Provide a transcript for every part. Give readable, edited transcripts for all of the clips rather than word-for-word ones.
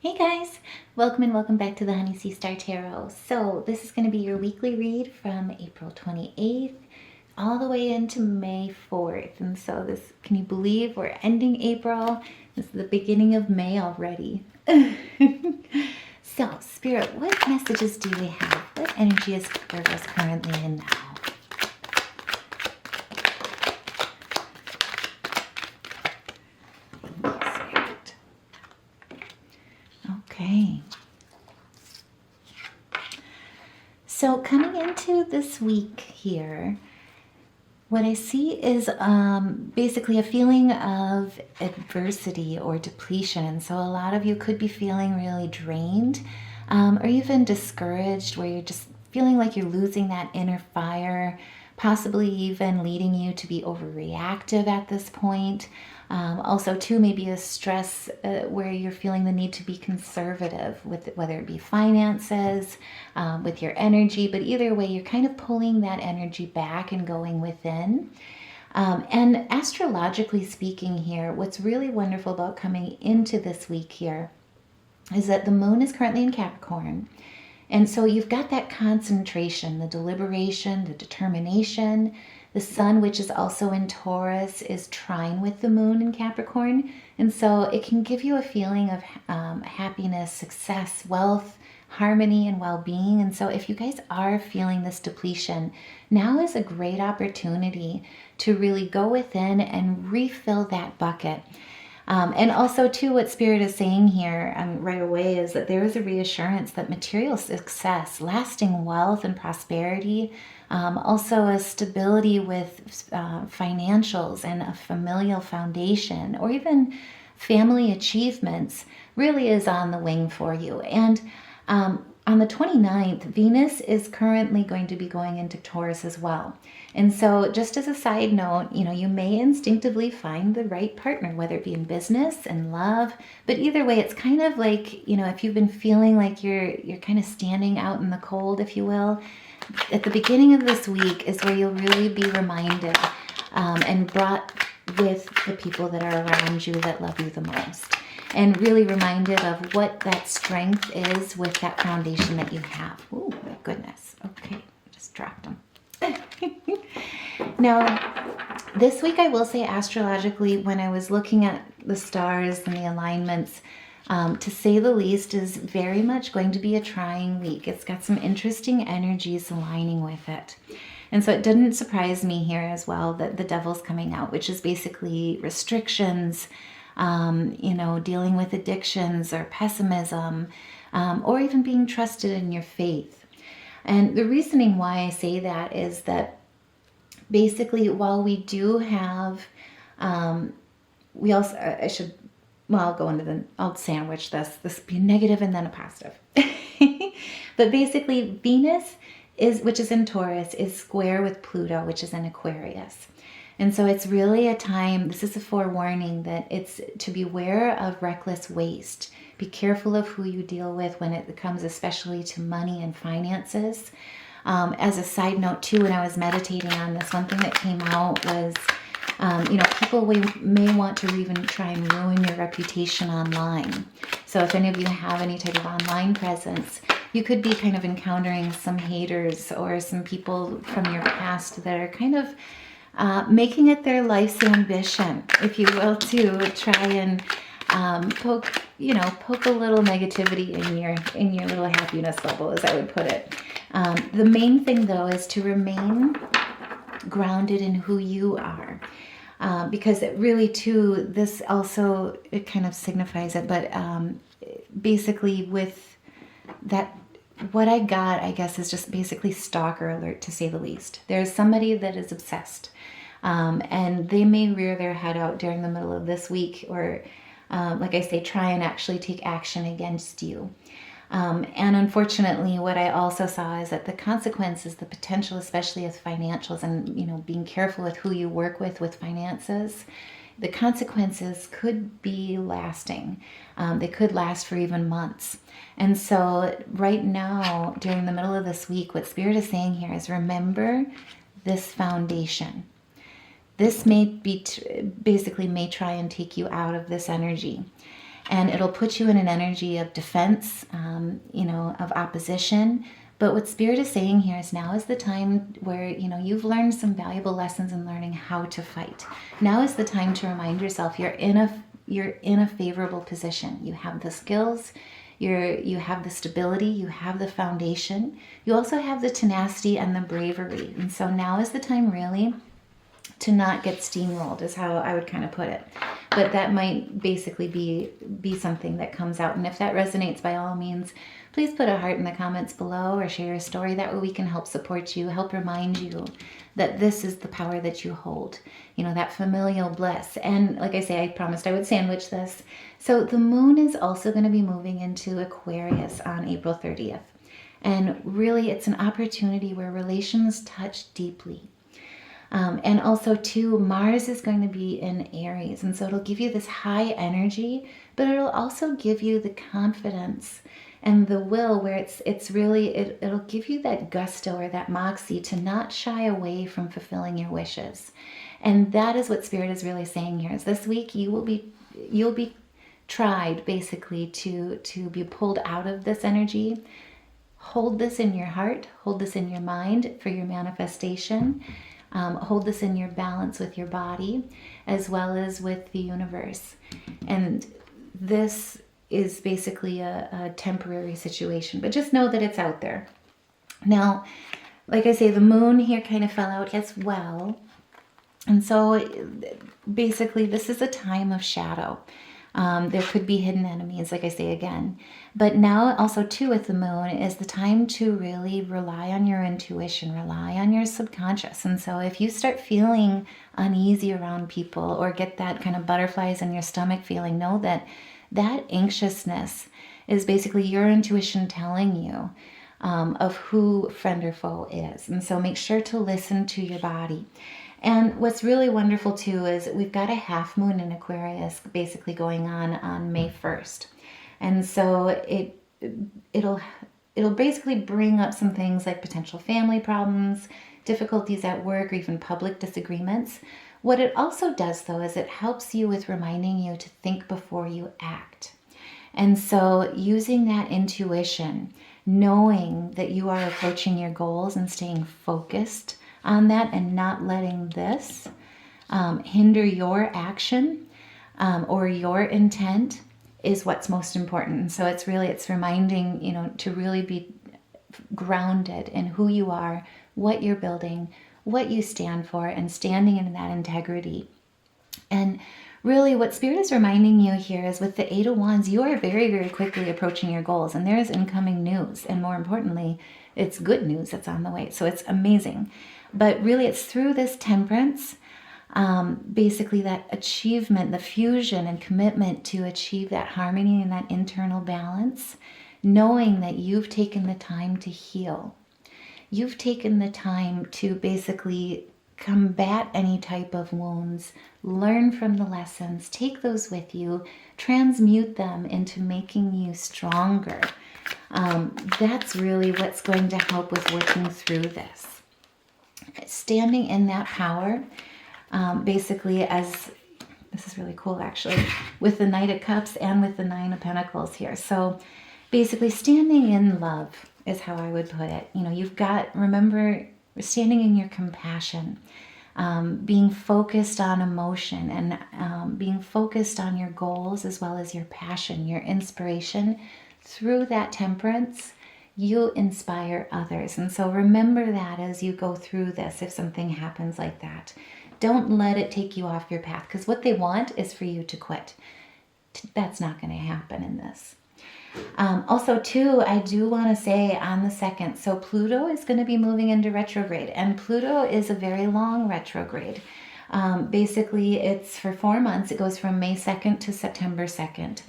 Hey guys, welcome and welcome back to the Honey Sea Star Tarot. So this is going to be your weekly read from April 28th all the way into May 4th. And so this, can you believe we're ending April? This is the beginning of May already. So Spirit, what messages do we have? What energy is Virgo's currently in now? Okay. So coming into this week here, what I see is basically a feeling of adversity or depletion. And so a lot of you could be feeling really drained or even discouraged, where you're just feeling like you're losing that inner fire, possibly even leading you to be overreactive at this point. Also, too, maybe a stress where you're feeling the need to be conservative with whether it be finances, with your energy, but either way, you're kind of pulling that energy back and going within. And astrologically speaking here, what's really wonderful about coming into this week here is that the moon is currently in Capricorn. And so you've got that concentration, the deliberation, the determination. The sun, which is also in Taurus, is trine with the moon in Capricorn. And so it can give you a feeling of happiness, success, wealth, harmony, and well-being. And so if you guys are feeling this depletion, now is a great opportunity to really go within and refill that bucket. And also, too, what Spirit is saying here right away is that there is a reassurance that material success, lasting wealth and prosperity, also a stability with financials and a familial foundation, or even family achievements, really is on the wing for you. And on the 29th, Venus is currently going to be going into Taurus as well. And so just as a side note, you may instinctively find the right partner, whether it be in business and love, but either way, it's kind of like, if you've been feeling like you're kind of standing out in the cold, if you will, at the beginning of this week is where you'll really be reminded and brought with the people that are around you that love you the most. And really reminded of what that strength is with that foundation that you have. Oh, my goodness. Okay, just dropped them. Now, this week I will say astrologically, when I was looking at the stars and the alignments, to say the least, is very much going to be a trying week. It's got some interesting energies aligning with it. And so it didn't surprise me here as well that the devil's coming out, which is basically restrictions, dealing with addictions or pessimism, or even being trusted in your faith. And the reasoning why I say that is that basically, while we do have, we also, I'll sandwich this be negative and then a positive. But basically, Venus which is in Taurus, is square with Pluto, which is in Aquarius. And so it's really a time, this is a forewarning that it's to beware of reckless waste. Be careful of who you deal with when it comes especially to money and finances. As a side note too, when I was meditating on this, one thing that came out was, people may want to even try and ruin your reputation online. So if any of you have any type of online presence, you could be kind of encountering some haters or some people from your past that are kind of making it their life's ambition, if you will, to try and poke a little negativity in your little happiness level, as I would put it. The main thing, though, is to remain grounded in who you are, because it really, too, this also, it kind of signifies it, but basically with that, what I got, I guess, is just basically stalker alert, to say the least. There's somebody that is obsessed, and they may rear their head out during the middle of this week, or like I say, try and actually take action against you. And unfortunately, what I also saw is that the consequences, the potential, especially with financials and, being careful with who you work with finances, the consequences could be lasting. They could last for even months. And so right now, during the middle of this week, what Spirit is saying here is remember this foundation. This may be basically may try and take you out of this energy. and it'll put you in an energy of defense, of opposition. But what Spirit is saying here is now is the time where, you've learned some valuable lessons in learning how to fight. Now is the time to remind yourself you're in a favorable position. You have the skills, you have the stability, you have the foundation. You also have the tenacity and the bravery. And so now is the time really to not get steamrolled, is how I would kind of put it. But that might basically be something that comes out. And if that resonates, by all means, please put a heart in the comments below or share a story. That way we can help support you, help remind you that this is the power that you hold, that familial bliss. And like I say, I promised I would sandwich this. So the moon is also going to be moving into Aquarius on April 30th. And really, it's an opportunity where relations touch deeply. And also too, Mars is going to be in Aries, and so it'll give you this high energy, but it'll also give you the confidence and the will where it's really, it'll give you that gusto or that moxie to not shy away from fulfilling your wishes. And that is what Spirit is really saying here, is this week you'll be tried basically to be pulled out of this energy. Hold this in your heart, hold this in your mind for your manifestation. Hold this in your balance with your body as well as with the universe. And this is basically a temporary situation, but just know that it's out there. Now, like I say, the moon here kind of fell out as well. And so basically this is a time of shadow. There could be hidden enemies, like I say again. But now also too with the moon is the time to really rely on your intuition, rely on your subconscious. And so if you start feeling uneasy around people or get that kind of butterflies in your stomach feeling, know that anxiousness is basically your intuition telling you of who friend or foe is. And so make sure to listen to your body. And what's really wonderful too is we've got a half moon in Aquarius basically going on May 1st. And so it'll basically bring up some things like potential family problems, difficulties at work, or even public disagreements. What it also does though is it helps you with reminding you to think before you act. And so using that intuition, knowing that you are approaching your goals and staying focused on that and not letting this hinder your action or your intent is what's most important. And so it's reminding, to really be grounded in who you are, what you're building, what you stand for, and standing in that integrity. And really what Spirit is reminding you here is with the 8 of Wands, you are very, very quickly approaching your goals, and there is incoming news. And more importantly, it's good news that's on the way. So it's amazing. But really it's through this temperance, basically that achievement, the fusion and commitment to achieve that harmony and that internal balance, knowing that you've taken the time to heal. You've taken the time to basically combat any type of wounds, learn from the lessons, take those with you, transmute them into making you stronger. That's really what's going to help with working through this. Standing in that power, basically as, this is really cool actually, with the Knight of Cups and with the 9 of Pentacles here. So basically standing in love is how I would put it. Remember, standing in your compassion, being focused on emotion and being focused on your goals as well as your passion, your inspiration. Through that temperance, you inspire others. And so remember that as you go through this, if something happens like that. Don't let it take you off your path, because what they want is for you to quit. That's not going to happen in this. Also, too, I do want to say on the 2nd, so Pluto is going to be moving into retrograde, and Pluto is a very long retrograde. Basically, it's for 4 months. It goes from May 2nd to September 2nd.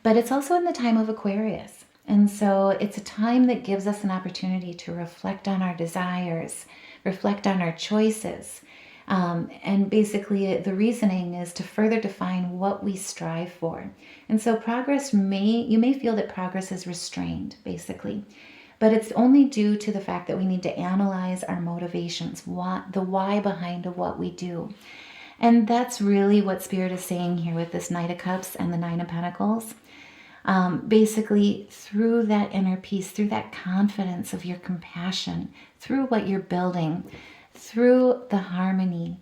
But it's also in the time of Aquarius. And so it's a time that gives us an opportunity to reflect on our desires, reflect on our choices. And basically the reasoning is to further define what we strive for. And so you may feel that progress is restrained, basically. But it's only due to the fact that we need to analyze our motivations, the why behind of what we do. And that's really what Spirit is saying here with this Knight of Cups and the Nine of Pentacles. Basically, through that inner peace, through that confidence of your compassion, through what you're building, through the harmony,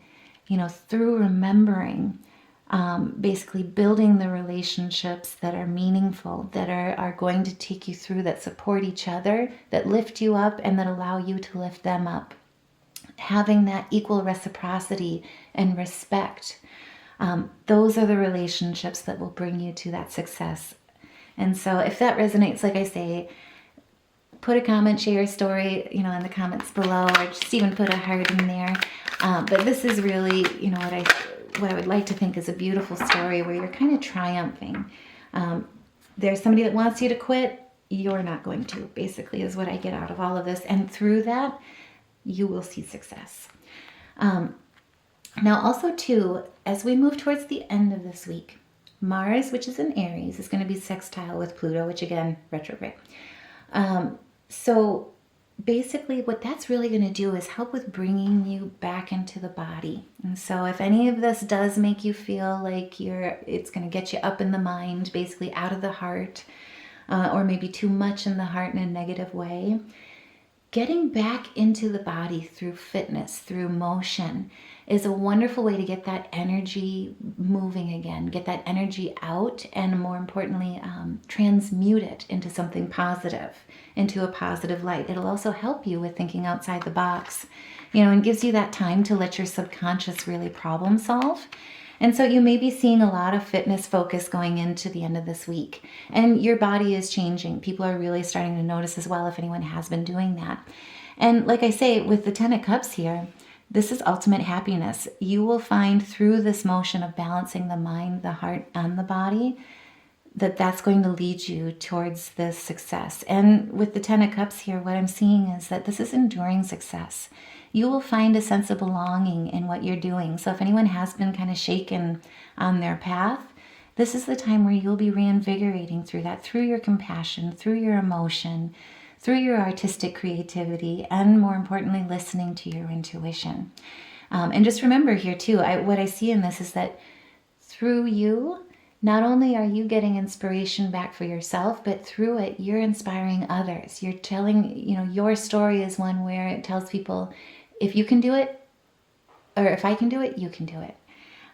through remembering, basically building the relationships that are meaningful, that are going to take you through, that support each other, that lift you up, and that allow you to lift them up. Having that equal reciprocity and respect. Those are the relationships that will bring you to that success. And so if that resonates, like I say, put a comment, share your story, in the comments below, or just even put a heart in there. But this is really, what I would like to think is a beautiful story where you're kind of triumphing. There's somebody that wants you to quit. You're not going to, basically, is what I get out of all of this. And through that, you will see success. Now also too, as we move towards the end of this week, Mars, which is in Aries, is going to be sextile with Pluto, which again, retrograde. So basically what that's really going to do is help with bringing you back into the body. And so if any of this does make you feel like it's going to get you up in the mind, basically out of the heart, or maybe too much in the heart in a negative way, getting back into the body through fitness, through motion, is a wonderful way to get that energy moving again, get that energy out, and more importantly, transmute it into something positive, into a positive light. It'll also help you with thinking outside the box, and gives you that time to let your subconscious really problem solve. And so you may be seeing a lot of fitness focus going into the end of this week. And your body is changing. People are really starting to notice as well, if anyone has been doing that. And like I say, with the Ten of Cups here, this is ultimate happiness. You will find through this motion of balancing the mind, the heart, and the body, that's going to lead you towards this success. And with the Ten of Cups here, what I'm seeing is that this is enduring success. You will find a sense of belonging in what you're doing. So if anyone has been kind of shaken on their path, this is the time where you'll be reinvigorating through that, through your compassion, through your emotion, through your artistic creativity, and more importantly, listening to your intuition. And just remember here too, what I see in this is that through you, not only are you getting inspiration back for yourself, but through it, you're inspiring others. You're telling, your story is one where it tells people, if you can do it, or if I can do it, you can do it.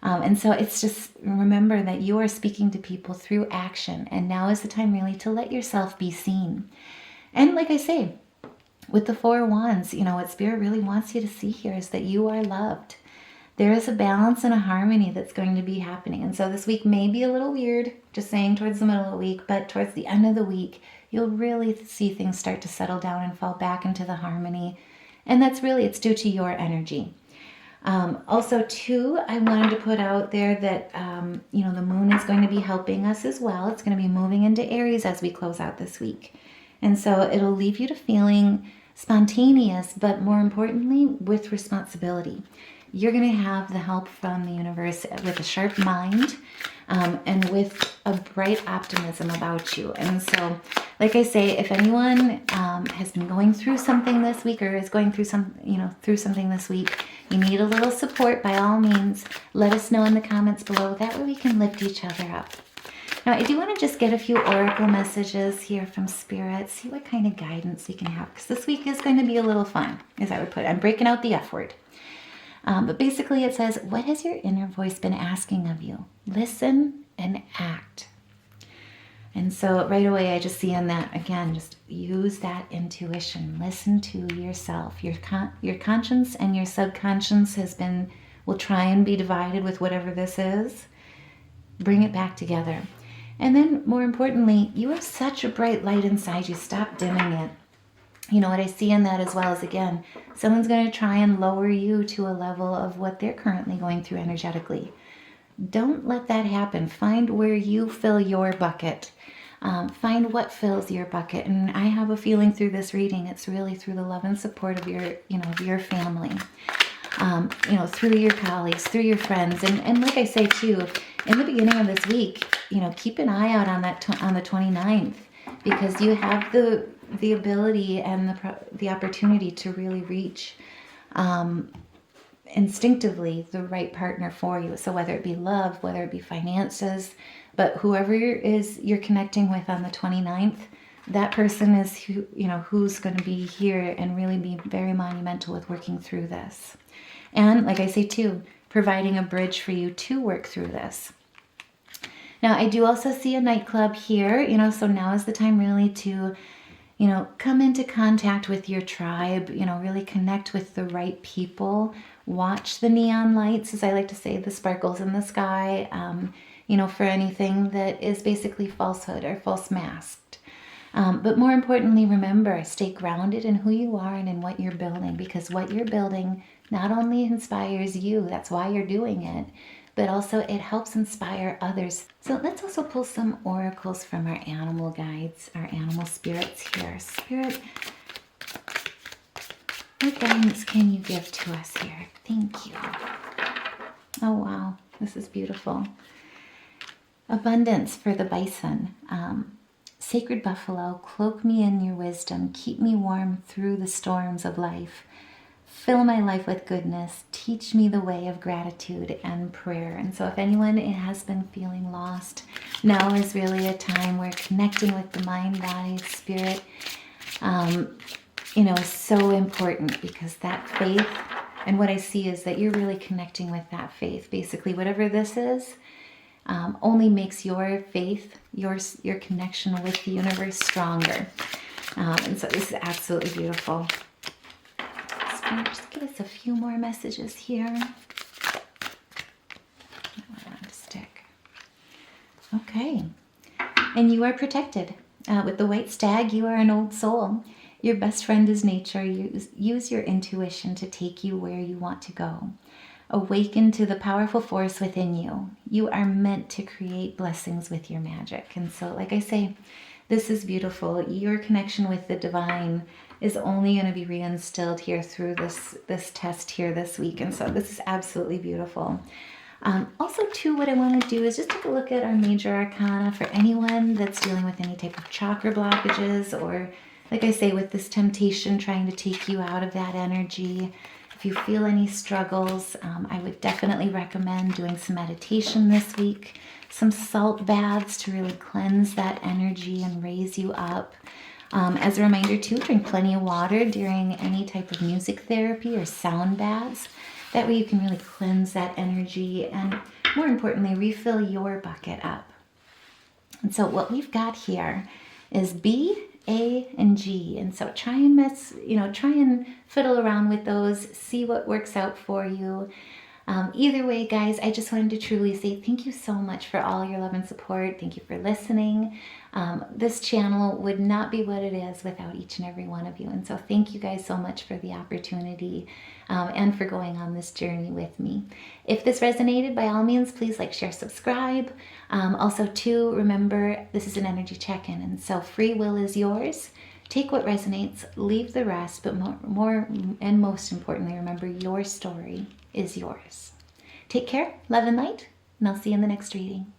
And so it's just, remember that you are speaking to people through action. And now is the time really to let yourself be seen. And like I say, with the Four of Wands, what Spirit really wants you to see here is that you are loved. There is a balance and a harmony that's going to be happening. And so this week may be a little weird, just saying towards the middle of the week, but towards the end of the week, you'll really see things start to settle down and fall back into the harmony. And that's really, it's due to your energy. Also, too, I wanted to put out there that, the moon is going to be helping us as well. It's going to be moving into Aries as we close out this week. And so it'll leave you to feeling spontaneous, but more importantly, with responsibility. You're going to have the help from the universe with a sharp mind, and with a bright optimism about you. And so, like I say, if anyone has been going through something this week, or is going through something this week, you need a little support, by all means, let us know in the comments below. That way we can lift each other up. Now, I do want to just get a few oracle messages here from Spirit, see what kind of guidance we can have, because this week is going to be a little fun, as I would put it. I'm breaking out the F word. But basically it says, what has your inner voice been asking of you? Listen and act. And so right away I just see in that, again, just use that intuition. Listen to yourself. Your conscience and your subconscious will try and be divided with whatever this is. Bring it back together. And then more importantly, you have such a bright light inside you. Stop dimming it. What I see in that as well is, again, someone's going to try and lower you to a level of what they're currently going through energetically. Don't let that happen. Find where you fill your bucket. Find what fills your bucket. And I have a feeling through this reading, it's really through the love and support of your family. Through your colleagues, through your friends. And like I say too, in the beginning of this week, keep an eye out on the 29th, because you have the ability and the opportunity to really reach instinctively the right partner for you. So whether it be love, whether it be finances, but whoever you're connecting with on the 29th, that person is who, who's going to be here and really be very monumental with working through this. And like I say too, providing a bridge for you to work through this. Now, I do also see a nightclub here, so now is the time really to, come into contact with your tribe, really connect with the right people, watch the neon lights, as I like to say, the sparkles in the sky, for anything that is basically falsehood or false masked. But more importantly, remember, stay grounded in who you are and in what you're building, because what you're building not only inspires you, that's why you're doing it, but also it helps inspire others. So let's also pull some oracles from our animal guides, our animal spirits here. Spirit, what guidance can you give to us here? Thank you. Oh, wow. This is beautiful. Abundance for the bison. Sacred buffalo, cloak me in your wisdom. Keep me warm through the storms of life. Fill my life with goodness. Teach me the way of gratitude and prayer. And so if anyone has been feeling lost, now is really a time where connecting with the mind, body, spirit, is so important, because that faith, and what I see is that you're really connecting with that faith. Basically, whatever this is, only makes your faith, your connection with the universe stronger. And so this is absolutely beautiful. Just give us a few more messages here. I want to stick. Okay. And you are protected. With the white stag, you are an old soul. Your best friend is nature. Use your intuition to take you where you want to go. Awaken to the powerful force within you. You are meant to create blessings with your magic. And so, like I say, this is beautiful. Your connection with the divine is only going to be reinstilled here through this test here this week. And so this is absolutely beautiful. Also, too, what I want to do is just take a look at our major arcana for anyone that's dealing with any type of chakra blockages, or, like I say, with this temptation trying to take you out of that energy. If you feel any struggles, I would definitely recommend doing some meditation this week, some salt baths to really cleanse that energy and raise you up. As a reminder too, drink plenty of water during any type of music therapy or sound baths. That way you can really cleanse that energy and, more importantly, refill your bucket up. And so what we've got here is B, A, and G. And so try and fiddle around with those, see what works out for you. Either way, guys, I just wanted to truly say thank you so much for all your love and support. Thank you for listening. This channel would not be what it is without each and every one of you. And so thank you guys so much for the opportunity and for going on this journey with me. If this resonated, by all means, please like, share, subscribe. Also, too, remember, this is an energy check-in, and so free will is yours. Take what resonates, leave the rest, but more and most importantly, remember, your story is yours. Take care, love and light, and I'll see you in the next reading.